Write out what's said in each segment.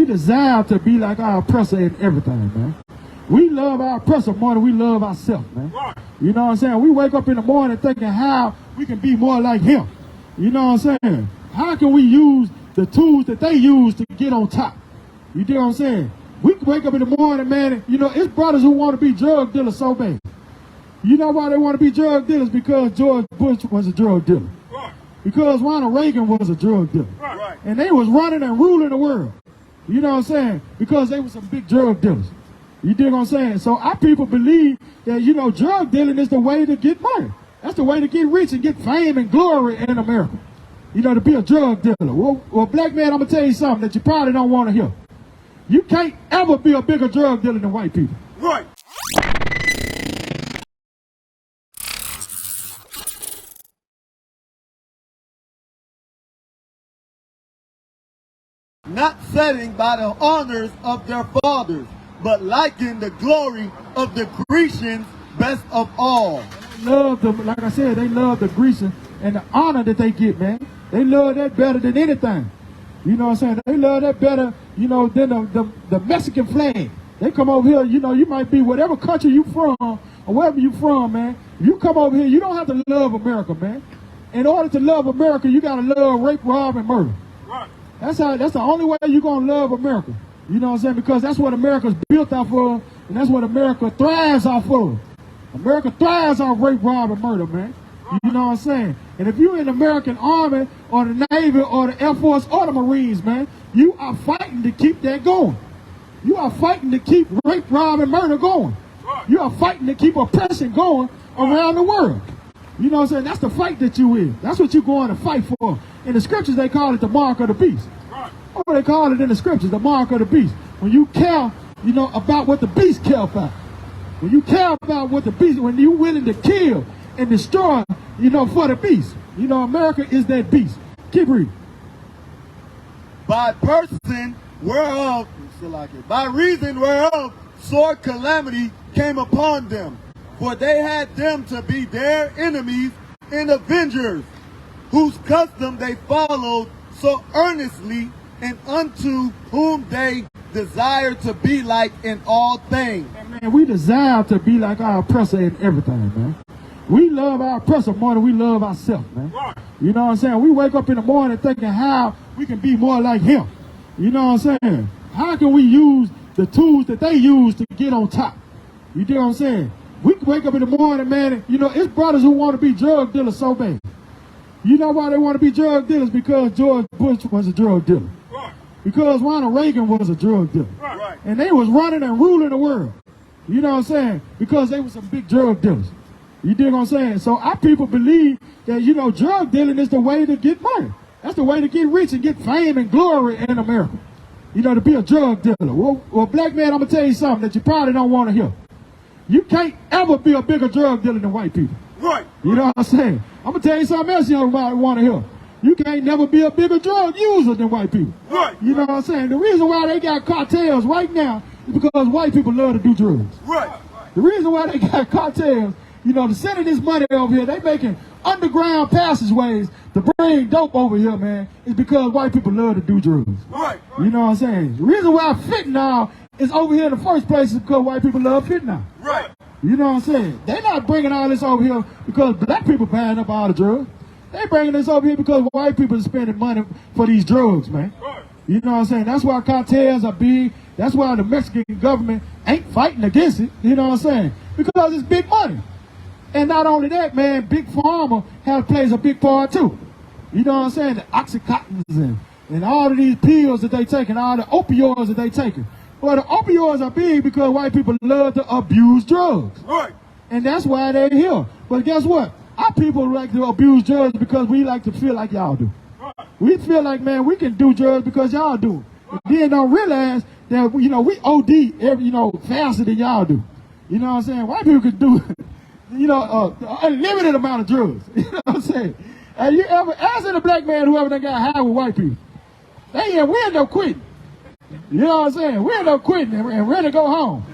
desire to be like our oppressor in everything, man. We love our oppressor more than we love ourselves, man. You know what I'm saying? We wake up in the morning thinking how we can be more like him. You know what I'm saying? How can we use the tools that they use to get on top? You know what I'm saying? We wake up in the morning, man, and, you know, it's brothers who want to be drug dealers so bad. You know why they want to be drug dealers? Because George Bush was a drug dealer. Because Ronald Reagan was a drug dealer. And they was running and ruling the world. You know what I'm saying? Because they were some big drug dealers. You dig what I'm saying? So our people believe that, you know, drug dealing is the way to get money. That's the way to get rich and get fame and glory in America. You know, to be a drug dealer. Well, black man, I'm going to tell you something that you probably don't want to hear. You can't ever be a bigger drug dealer than white people. Right. Not setting by the honors of their fathers, but liking the glory of the Grecians best of all. Love them, like I said, they love the Grecians and the honor that they get, man. They love that better than anything. You know what I'm saying? They love that better, you know, than the Mexican flag. They come over here, you know, you might be whatever country you from or wherever you from, man. If you come over here, you don't have to love America, man. In order to love America, you got to love rape, rob, and murder. Right. That's the only way you're going to love America. You know what I'm saying? Because that's what America's built off of, and that's what America thrives off of. America thrives off rape, rob, and murder, man. You know what I'm saying? And if you're in the American Army or the Navy or the Air Force or the Marines, man, you are fighting to keep that going. You are fighting to keep rape, rob, and murder going. You are fighting to keep oppression going around the world. You know what I'm saying? That's the fight that you in. That's what you're going to fight for. In the scriptures, they call it the mark of the beast. What do they call it in the scriptures? The mark of the beast. When you care, you know, about what the beast care about. When you care about what the beast, when you're willing to kill and destroy, you know, for the beast. You know, America is that beast. Keep reading. By reason whereof sore calamity came upon them. For they had them to be their enemies and avengers, whose custom they followed so earnestly, and unto whom they desire to be like in all things. Man, we desire to be like our oppressor in everything, man. We love our oppressor more than we love ourselves, man. You know what I'm saying? We wake up in the morning thinking how we can be more like him. You know what I'm saying? How can we use the tools that they use to get on top? You know what I'm saying? We wake up in the morning, man, and, you know, it's brothers who want to be drug dealers so bad. You know why they want to be drug dealers? Because George Bush was a drug dealer. Because Ronald Reagan was a drug dealer. And they was running and ruling the world. You know what I'm saying? Because they were some big drug dealers. You dig what I'm saying? So our people believe that, you know, drug dealing is the way to get money. That's the way to get rich and get fame and glory in America. You know, to be a drug dealer. Well, black man, I'm going to tell you something that you probably don't want to hear. You can't ever be a bigger drug dealer than white people. Right. You know what I'm saying? I'm going to tell you something else you don't want to hear. You can't never be a bigger drug user than white people. Right. You know what I'm saying? The reason why they got cartels right now is because white people love to do drugs. Right. The reason why they got cartels, you know, to sending this money over here, they making underground passageways to bring dope over here, man, is because white people love to do drugs. Right. You know what I'm saying? The reason why fentanyl is over here in the first place is because white people love fentanyl. Right. You know what I'm saying? They're not bringing all this over here because black people buying up all the drugs. They bringing this over here because white people are spending money for these drugs, man. Right. You know what I'm saying? That's why cartels are big. That's why the Mexican government ain't fighting against it. You know what I'm saying? Because it's big money. And not only that, man, Big Pharma plays a big part too. You know what I'm saying? The Oxycontins and all of these pills that they take and all the opioids that they taking. Well, the opioids are big because white people love to abuse drugs. Right. And that's why they're here. But guess what? Our people like to abuse drugs because we like to feel like y'all do. Right. We feel like, man, we can do drugs because y'all do. Right. And then don't realize that, you know, we OD faster than y'all do. You know what I'm saying? White people can do, you know, unlimited amount of drugs. You know what I'm saying? Have you ever asked a black man whoever done got high with white people? We end up quitting. You know what I'm saying? We end up quitting and ready to go home.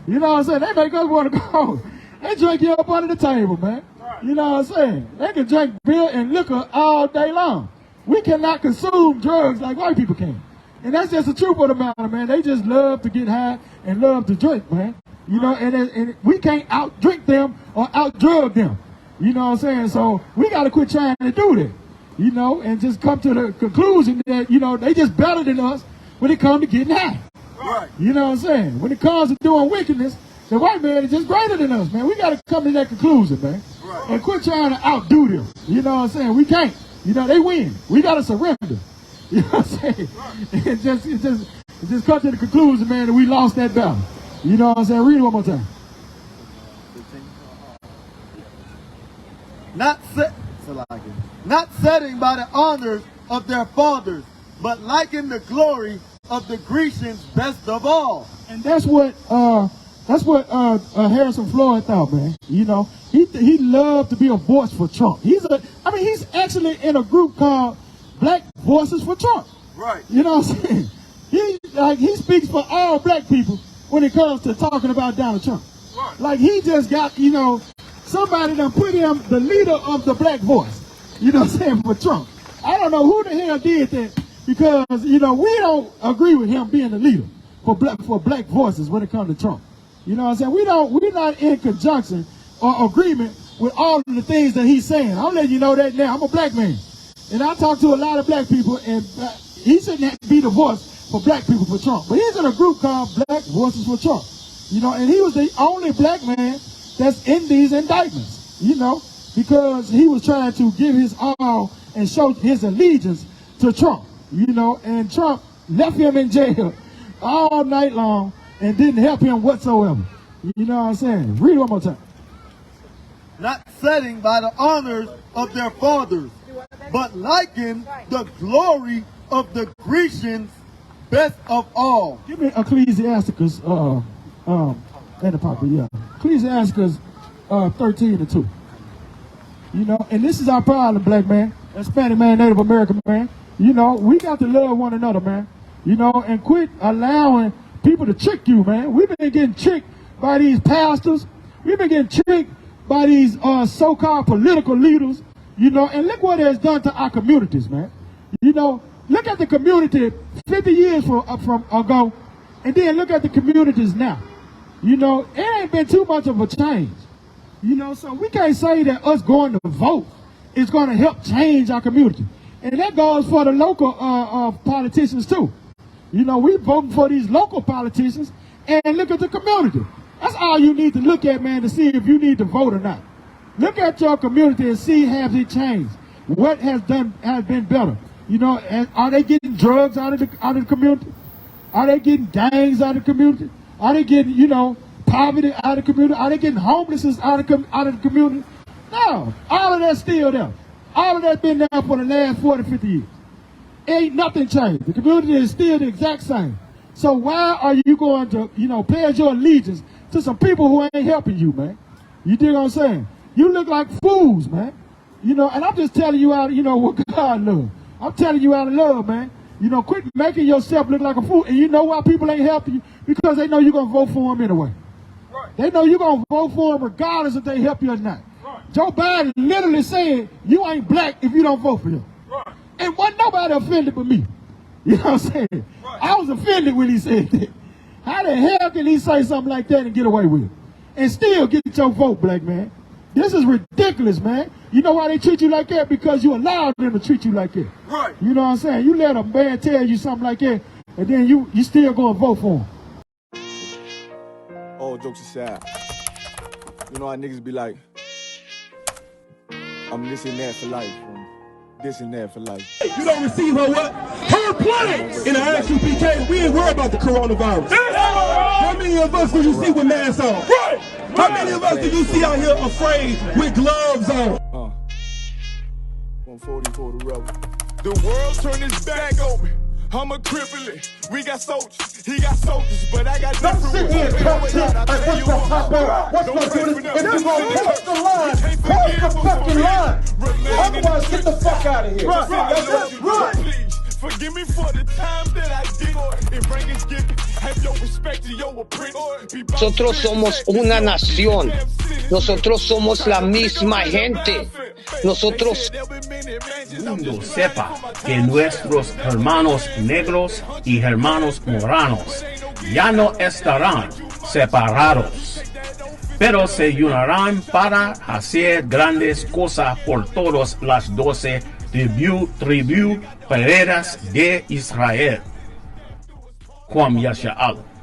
You know what I'm saying? They make us want to go home. They drink you up under the table, man. You know what I'm saying? They can drink beer and liquor all day long. We cannot consume drugs like white people can. And that's just the truth of the matter, man. They just love to get high and love to drink, man. You know, and we can't out-drink them or out-drug them. You know what I'm saying? So we got to quit trying to do that, you know, and just come to the conclusion that, you know, they just better than us when it comes to getting high. Right. You know what I'm saying? When it comes to doing wickedness, the white man is just greater than us, man. We got to come to that conclusion, man. Right. And quit trying to outdo them. You know what I'm saying? We can't. You know, they win. We got to surrender. You know what I'm saying? Right. It just come to the conclusion, man, that we lost that battle. You know what I'm saying? Read it one more time. Not setting by the honors of their fathers, but liking the glory of the Grecians best of all. And that's what Harrison Floyd thought, man. You know, he loved to be a voice for Trump. He's actually in a group called Black Voices for Trump. Right. You know what I'm saying? He speaks for all black people when it comes to talking about Donald Trump. Right. Like he just got, you know, somebody done put him the leader of the black voice. You know what I'm saying, for Trump. I don't know who the hell did that because, you know, we don't agree with him being the leader for black voices when it comes to Trump. You know what I'm saying? We're not in conjunction or agreement with all of the things that he's saying. I'll let you know that now. I'm a black man. And I talk to a lot of black people, and he shouldn't have to be the voice for black people for Trump. But he's in a group called Black Voices for Trump. You know, and he was the only black man that's in these indictments, you know, because he was trying to give his all and show his allegiance to Trump, you know, and Trump left him in jail all night long and didn't help him whatsoever. You know what I'm saying? Read it one more time. Not setting by the honors of their fathers, but liking the glory of the Grecians best of all. Give me Ecclesiasticus, and the Papa, yeah. Ecclesiasticus 13:2. You know, and this is our problem, black man, Hispanic man, Native American man. You know, we got to love one another, man. You know, and quit allowing people to trick you, man. We've been getting tricked by these pastors. We've been getting tricked by these so-called political leaders. You know, and look what it has done to our communities, man. You know, look at the community 50 years from ago, and then look at the communities now. You know, it ain't been too much of a change. You know, so we can't say that us going to vote is going to help change our community. And that goes for the local politicians too. You know, we voting for these local politicians, and look at the community. That's all you need to look at, man, to see if you need to vote or not. Look at your community and see has it changed. What has been better. You know, and are they getting drugs out of the community? Are they getting gangs out of the community? Are they getting, you know, poverty out of the community? Are they getting homelessness out of the community? No, all of that's still there. All of that's been there for the last 40, 50 years. Ain't nothing changed. The community is still the exact same. So why are you going to, you know, pledge your allegiance to some people who ain't helping you, man? You dig what I'm saying? You look like fools, man. You know, and I'm just telling you out, you know, what God loves. I'm telling you out of love, man. You know, quit making yourself look like a fool. And you know why people ain't helping you? Because they know you're going to vote for them anyway. Right. They know you're going to vote for them regardless if they help you or not. Right. Joe Biden literally said, you ain't black if you don't vote for him. Right. And wasn't nobody offended but me. You know what I'm saying? Right. I was offended when he said that. How the hell can he say something like that and get away with it? And still get your vote, black man. This is ridiculous, man. You know why they treat you like that? Because you allowed them to treat you like that. Right. You know what I'm saying? You let a man tell you something like that, and then you still go and vote for him. All jokes aside, you know how niggas be like, I'm this and that for life, this and that for life. You don't receive her what? Her planet in the I.S.U.P.K. We ain't worried about the coronavirus. How many of us do you see with masks on? Right. How many of us do you see out here afraid with gloves on? 140 for the rebel. The world turned its back on me. I'm a cripple. We got soldiers. He got soldiers, but I got different. Don't sit here and talk shit like what's gonna pop out. What's gonna do this? If you gonna post the line, post the fucking line. Otherwise, get the fuck out of here. Right. That's it. Right. Forgive me for the time that I did. If rank is given, have your respect to your apprentice. Nosotros somos una nación. Nosotros somos la misma gente. Nosotros mundo sepa que nuestros hermanos negros y hermanos moranos ya no estarán separados, pero se unirán para hacer grandes cosas por todas las 12 tribus peredas de Israel. Juan YAHANNA.